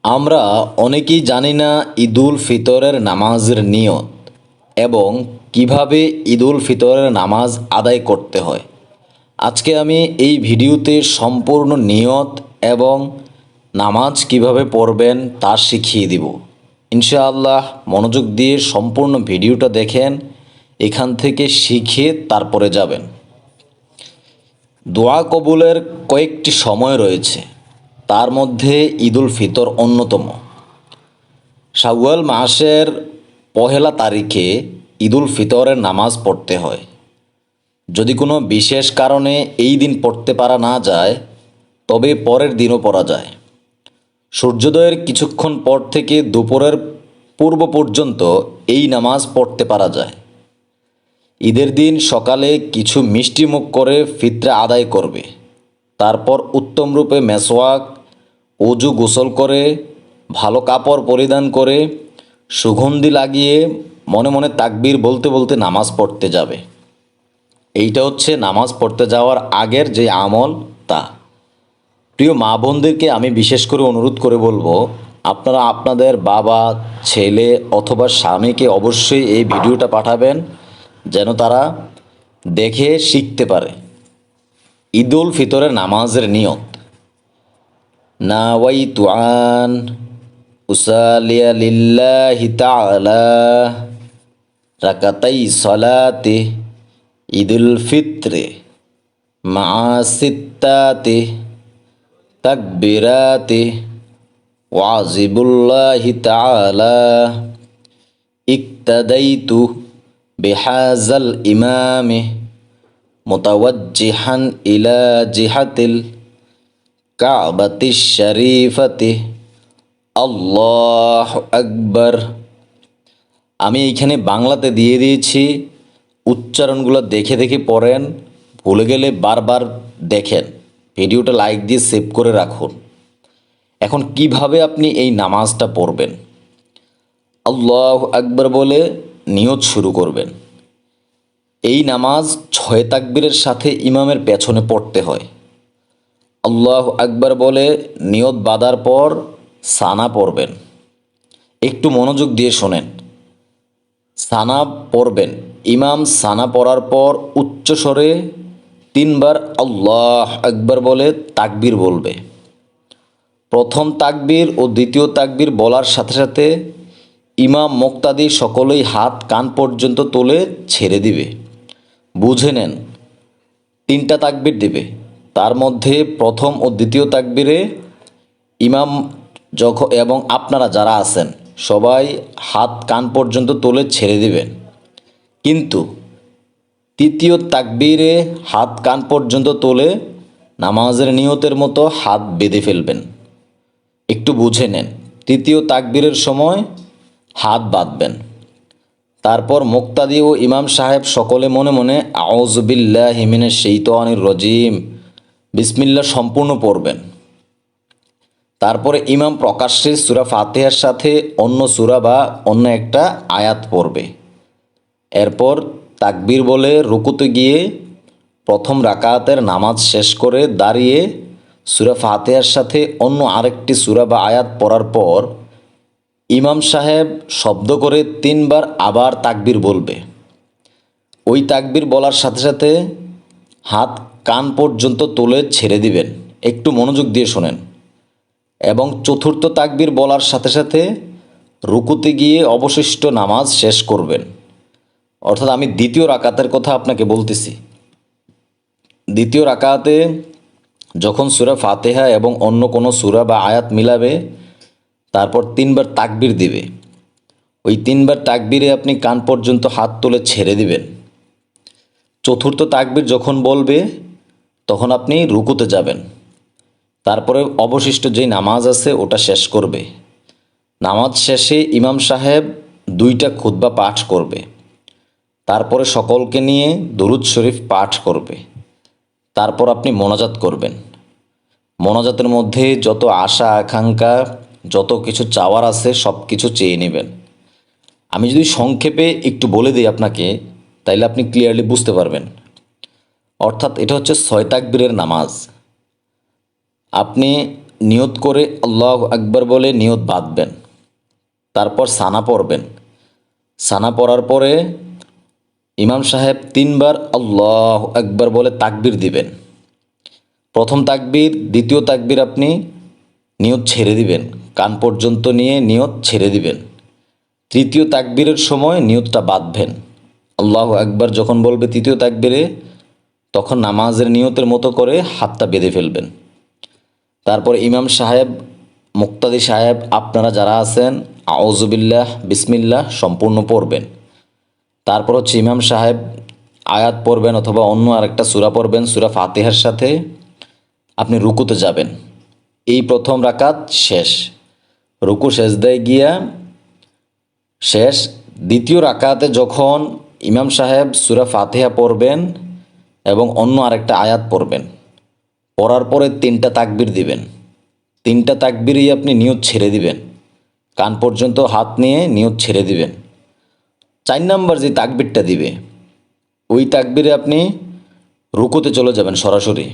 আমরা অনেকেই জানি না ঈদুল ফিতরের নামাজের নিয়ত এবং কিভাবে ঈদুল ফিতরের নামাজ আদায় করতে হয়। আজকে আমি এই ভিডিওতে সম্পূর্ণ নিয়ত এবং নামাজ কিভাবে পড়বেন তা শিখিয়ে দিব। ইনশাআল্লাহ মনোযোগ দিয়ে সম্পূর্ণ ভিডিওটা দেখেন, এখান থেকে শিখে তারপরে যাবেন। দোয়া কবুলের কয়েকটি সময় রয়েছে, তার মধ্যে ঈদুল ফিতর অন্যতম। শাওয়াল মাসের পহেলা তারিখে ঈদুল ফিতরের নামাজ পড়তে হয়। যদি কোনো বিশেষ কারণে এই দিন পড়তে পারা না যায়, তবে পরের দিনও পড়া যায়। সূর্যোদয়ের কিছুক্ষণ পর থেকে দুপুরের পূর্ব পর্যন্ত এই নামাজ পড়তে পারা যায়। ঈদের দিন সকালে কিছু মিষ্টিমুখ করে ফিতরা আদায় করবে। তারপর উত্তমরূপে মেসওয়াক, অজু গোসল করে, ভালো কাপড় পরিধান করে, সুগন্ধি লাগিয়ে মনে মনে তাকবীর বলতে বলতে নামাজ পড়তে যাবে। এইটা হচ্ছে নামাজ পড়তে যাওয়ার আগের যে আমল তা। প্রিয় মা বোনদেরকে আমি বিশেষ করে অনুরোধ করে বলবো, আপনারা আপনাদের বাবা, ছেলে অথবা স্বামীকে অবশ্যই এই ভিডিওটা পাঠাবেন, যেন তারা দেখে শিখতে পারে। ঈদুল ফিতরের নামাজের নিয়ত। নাওয়াইতু আন উসালিয়া লিল্লাহি তাআলা রাকাতাই সালাতে ঈদুল ফিত্রে মা সিত্তাতে তাকবিরাতে ওয়াজিবুল্লাহি তাআলা ইক্তাদাইতু বিহাজাল ইমামে মুতাওয়াজ্জিহান ইলা জিহাতিল কাবাতিশ শরীফাতে আল্লাহু আকবার। আমি এইখানে বাংলাতে দিয়ে দিয়েছি, উচ্চারণগুলো দেখে দেখে পড়েন, ভুলে গেলে বারবার দেখেন। ভিডিওটা লাইক দিয়ে সেভ করে রাখুন। এখন কিভাবে আপনি এই নামাজটা পড়বেন? আল্লাহু আকবার বলে নিয়ত শুরু করবেন। এই নামাজ 6 তাকবীরের সাথে ইমামের পেছনে পড়তে হয়। আল্লাহু আকবার বলে নিয়ত বাঁধার পর সানা পড়বেন। একটু মনোযোগ দিয়ে শোনেন। সানা পড়বেন। ইমাম সানা পড়ার পর উচ্চস্বরে 3 বার আল্লাহু আকবার বলে তাকবীর বলবে। প্রথম তাকবীর ও দ্বিতীয় তাকবীর বলার সাথে সাথে ইমাম মুক্তাদি সকলেই হাত কান পর্যন্ত তুলে ছেড়ে দিবে। বুঝে নেন, 3টা তাকবীর দিবে। তার মধ্যে প্রথম ও দ্বিতীয় তাকবীরে ইমাম যখন এবং আপনারা যারা আছেন সবাই হাত কান পর্যন্ত তুলে ছেড়ে দিবেন, কিন্তু তৃতীয় তাকবীরে হাত কান পর্যন্ত তুলে নামাজের নিয়তের মতো হাত বেঁধে ফেলবেন। একটু বুঝে নেন, তৃতীয় তাকবীরের সময় হাত বাঁধবেন। তারপর মুক্তাদি ও ইমাম সাহেব সকলে মনে মনে আউযু বিল্লাহি মিনাশ শাইতানির রাজিম বিসমিল্লাহ সম্পূর্ণ পড়বেন। তারপরে ইমাম প্রকাশ্যে সূরা ফাতিহার সাথে অন্য সূরা বা অন্য একটা আয়াত পড়বে। এরপর তাকবীর বলে রুকুতে গিয়ে প্রথম রাকাতের নামাজ শেষ করে দাঁড়িয়ে সূরা ফাতিহার সাথে অন্য আরেকটি সূরা বা আয়াত পড়ার পর ইমাম সাহেব শব্দ করে 3 বার আবার তাকবীর বলবে। ওই তাকবীর বলার সাথে সাথে হাত কান পর্যন্ত তুলে ছেড়ে দিবেন। একটু মনোযোগ দিয়ে শোনেন। এবং চতুর্থ তাকবীর বলার সাথে সাথে রুকুতে গিয়ে অবশিষ্ট নামাজ শেষ করবেন। অর্থাৎ আমি দ্বিতীয় রাকাতের কথা আপনাকে বলতেছি। দ্বিতীয় রাকাতে যখন সূরা ফাতিহা এবং অন্য কোনো সূরা বা আয়াত মিলাবে, তারপর 3 বার তাকবীর দিবে। ওই 3 বার তাকবীরে আপনি কান পর্যন্ত হাত তুলে ছেড়ে দিবেন। চতুর্থ তাকবীর যখন বলবে তখন আপনি রুকুতে যাবেন। তারপরে অবশিষ্ট যেই নামাজ আছে ওটা শেষ করবে। নামাজ শেষে ইমাম সাহেব 2টা খুতবা পাঠ করবে। তারপরে সকলকে নিয়ে দুরূদ শরীফ পাঠ করবে। তারপর আপনি মোনাজাত করবেন। মোনাজাতের মধ্যে যত আশা আকাঙ্ক্ষা, যত কিছু চাওয়ার আছে সব কিছু চেয়ে নেবেন। আমি যদি সংক্ষেপে একটু বলে দিই আপনাকে, তাইলে আপনি ক্লিয়ারলি বুঝতে পারবেন। অর্থাৎ এটা হচ্ছে 6 তাকবীরের নামাজ। আপনি নিয়ত করে আল্লাহু আকবার বলে নিয়ত বাঁধবেন। তারপর সানা পড়বেন। সানা পড়ার পরে ইমাম সাহেব 3 বার আল্লাহু আকবার বলে তাকবীর দিবেন। প্রথম তাকবীর, দ্বিতীয় তাকবীর আপনি নিয়ত ছেড়ে দিবেন, কান পর্যন্ত নিয়ে নিয়ত ছেড়ে দিবেন। তৃতীয় তাকবীরের সময় নিয়তটা বাঁধবেন। আল্লাহু আকবার যখন বলবে তৃতীয় তাকবীরে, তখন নামাজের নিয়তের মতো করে হাতটা বেঁধে ফেলবেন। তারপর ইমাম সাহেব, মুক্তাদি সাহেব, আপনারা যারা আছেন আউযুবিল্লাহ বিসমিল্লাহ সম্পূর্ণ পড়বেন। তারপর হচ্ছে ইমাম সাহেব আয়াত পড়বেন অথবা অন্য আরেকটা সূরা পড়বেন, সূরা ফাতিহার সাথে আপনি রুকুতে যাবেন। এই প্রথম রাকাত শেষ, রুকু সেজদায় গিয়া শেষ। দ্বিতীয় রাকাতে যখন ইমাম সাহেব সূরা ফাতিহা পড়বেন এবং অন্য আরেকটা আয়াত পড়বেন, পড়ার পরে 3টা তাকবীর দিবেন। 3টা তাকবীরেই আপনি নিয়ত ছেড়ে দিবেন, কান পর্যন্ত হাত নিয়ে নিয়ত ছেড়ে দিবেন। 4 নাম্বার যে তাকবীরটা দিবে, ওই তাকবীরে আপনি রুকুতে চলে যাবেন সরাসরি।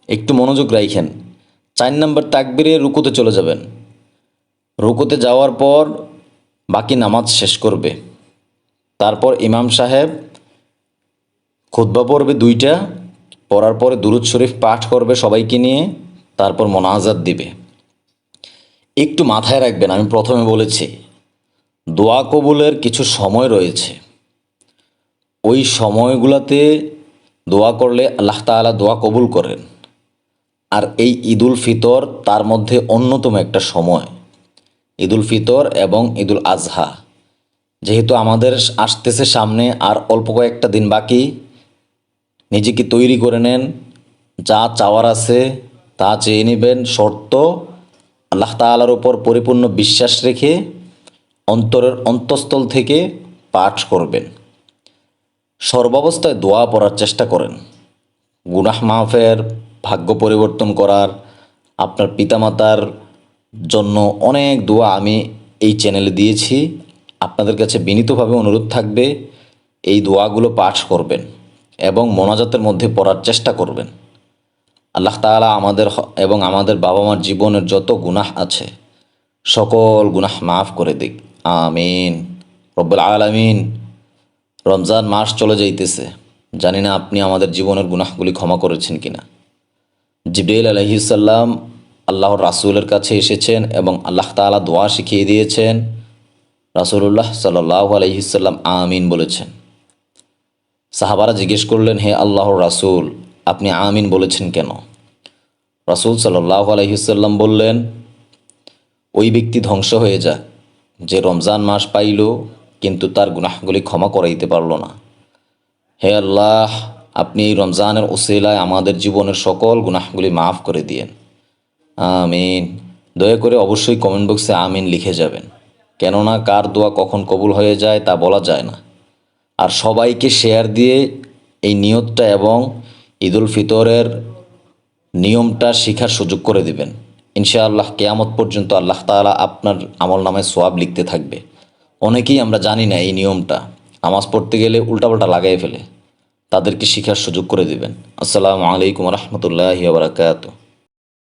একটু মনোযোগ রাখেন। 4 নাম্বার তাকবীরে রুকুতে চলে যাবেন। রুকুতে যাওয়ার পর বাকি নামাজ শেষ করবে। তারপর ইমাম সাহেব খুতবা পড়বে 2টা, পড়ার পরে দুরূদ শরীফ পাঠ করবে সবাইকে নিয়ে, তারপর মোনাজাত দিবে। একটু মাথায় রাখবেন, আমি প্রথমে বলেছি দোয়া কবুলের কিছু সময় রয়েছে। ওই সময়গুলোতে দোয়া করলে আল্লাহ তাআলা দোয়া কবুল করেন। আর এই ঈদুল ফিতর তার মধ্যে অন্যতম একটা সময়। ঈদুল ফিতর এবং ঈদুল আজহা যেহেতু আমাদের আসতেছে সামনে, আর অল্প কয়েকটা দিন বাকি, নিজেকে তৈরি করে নেন। যা চাওয়ার আছে তা চেয়ে নেবেন, শর্ত আল্লাহ তাআলার উপর পরিপূর্ণ বিশ্বাস রেখে অন্তরের অন্তঃস্থল থেকে পাঠ করবেন। সর্বাবস্থায় দোয়া পড়ার চেষ্টা করেন। গুনাহ মাফের, ভাগ্য পরিবর্তন করার, আপনার পিতামাতার জন্য অনেক দোয়া আমি এই চ্যানেলে দিয়েছি। আপনাদের কাছে বিনীতভাবে অনুরোধ থাকবে এই দোয়াগুলো পাঠ করবেন এবং মোনাজাতের মধ্যে পড়ার চেষ্টা করবেন। আল্লাহ তাআলা আমাদের এবং আমাদের বাবা মার জীবনের যত গুনাহ আছে সকল গুনাহ মাফ করে দিক, আমিন রব্বুল আলামিন। রমজান মাস চলে যাইতেছে, জানি না আপনি আমাদের জীবনের গুনাহগুলি ক্ষমা করেছেন কিনা। জিবরাইল আলাইহিস সালাম আল্লাহর রাসূলের কাছে এসেছেন এবং আল্লাহ তাআলা দোয়া শিখিয়ে দিয়েছেন। রাসূলুল্লাহ সাল্লাল্লাহু আলাইহি সাল্লাম আমিন বলেছেন। সাহাবারা জিজ্ঞেস করলেন, হে আল্লাহর রাসূল, আপনি আমিন বলেছেন কেন? রাসূল সাল্লাল্লাহু আলাইহি সাল্লাম বললেন, ওই ব্যক্তি ধ্বংস হয়ে যাক যে রমজান মাস পাইল কিন্তু তার গুনাহগুলি ক্ষমা করাইতে পারল না। হে আল্লাহ, আপনি এই রমজানের উসিলায় আমাদের জীবনের সকল গুনাহগুলি মাফ করে দিয়েন, আমিন। দয়া করে অবশ্যই কমেন্ট বক্সে আমিন লিখে যাবেন, কেননা কার দোয়া কখন কবুল হয়ে যায় তা বলা যায় না। আর সবাইকে শেয়ার দিয়ে এই নিয়তটা এবং ঈদুল ফিতরের নিয়মটা শিখার সুযোগ করে দিবেন। ইনশাআল্লাহ কিয়ামত পর্যন্ত আল্লাহ তাআলা আপনার আমলনামায় সওয়াব লিখতে থাকবে। অনেকেই আমরা জানি না এই নিয়মটা, নামাজ পড়তে গেলে উল্টাপাল্টা লাগাই ফেলে, তাদেরকে শিখার সুযোগ করে দিবেন। আসসালামু আলাইকুম রহমতুল্লাহি ওয়া বারাকাতুহু।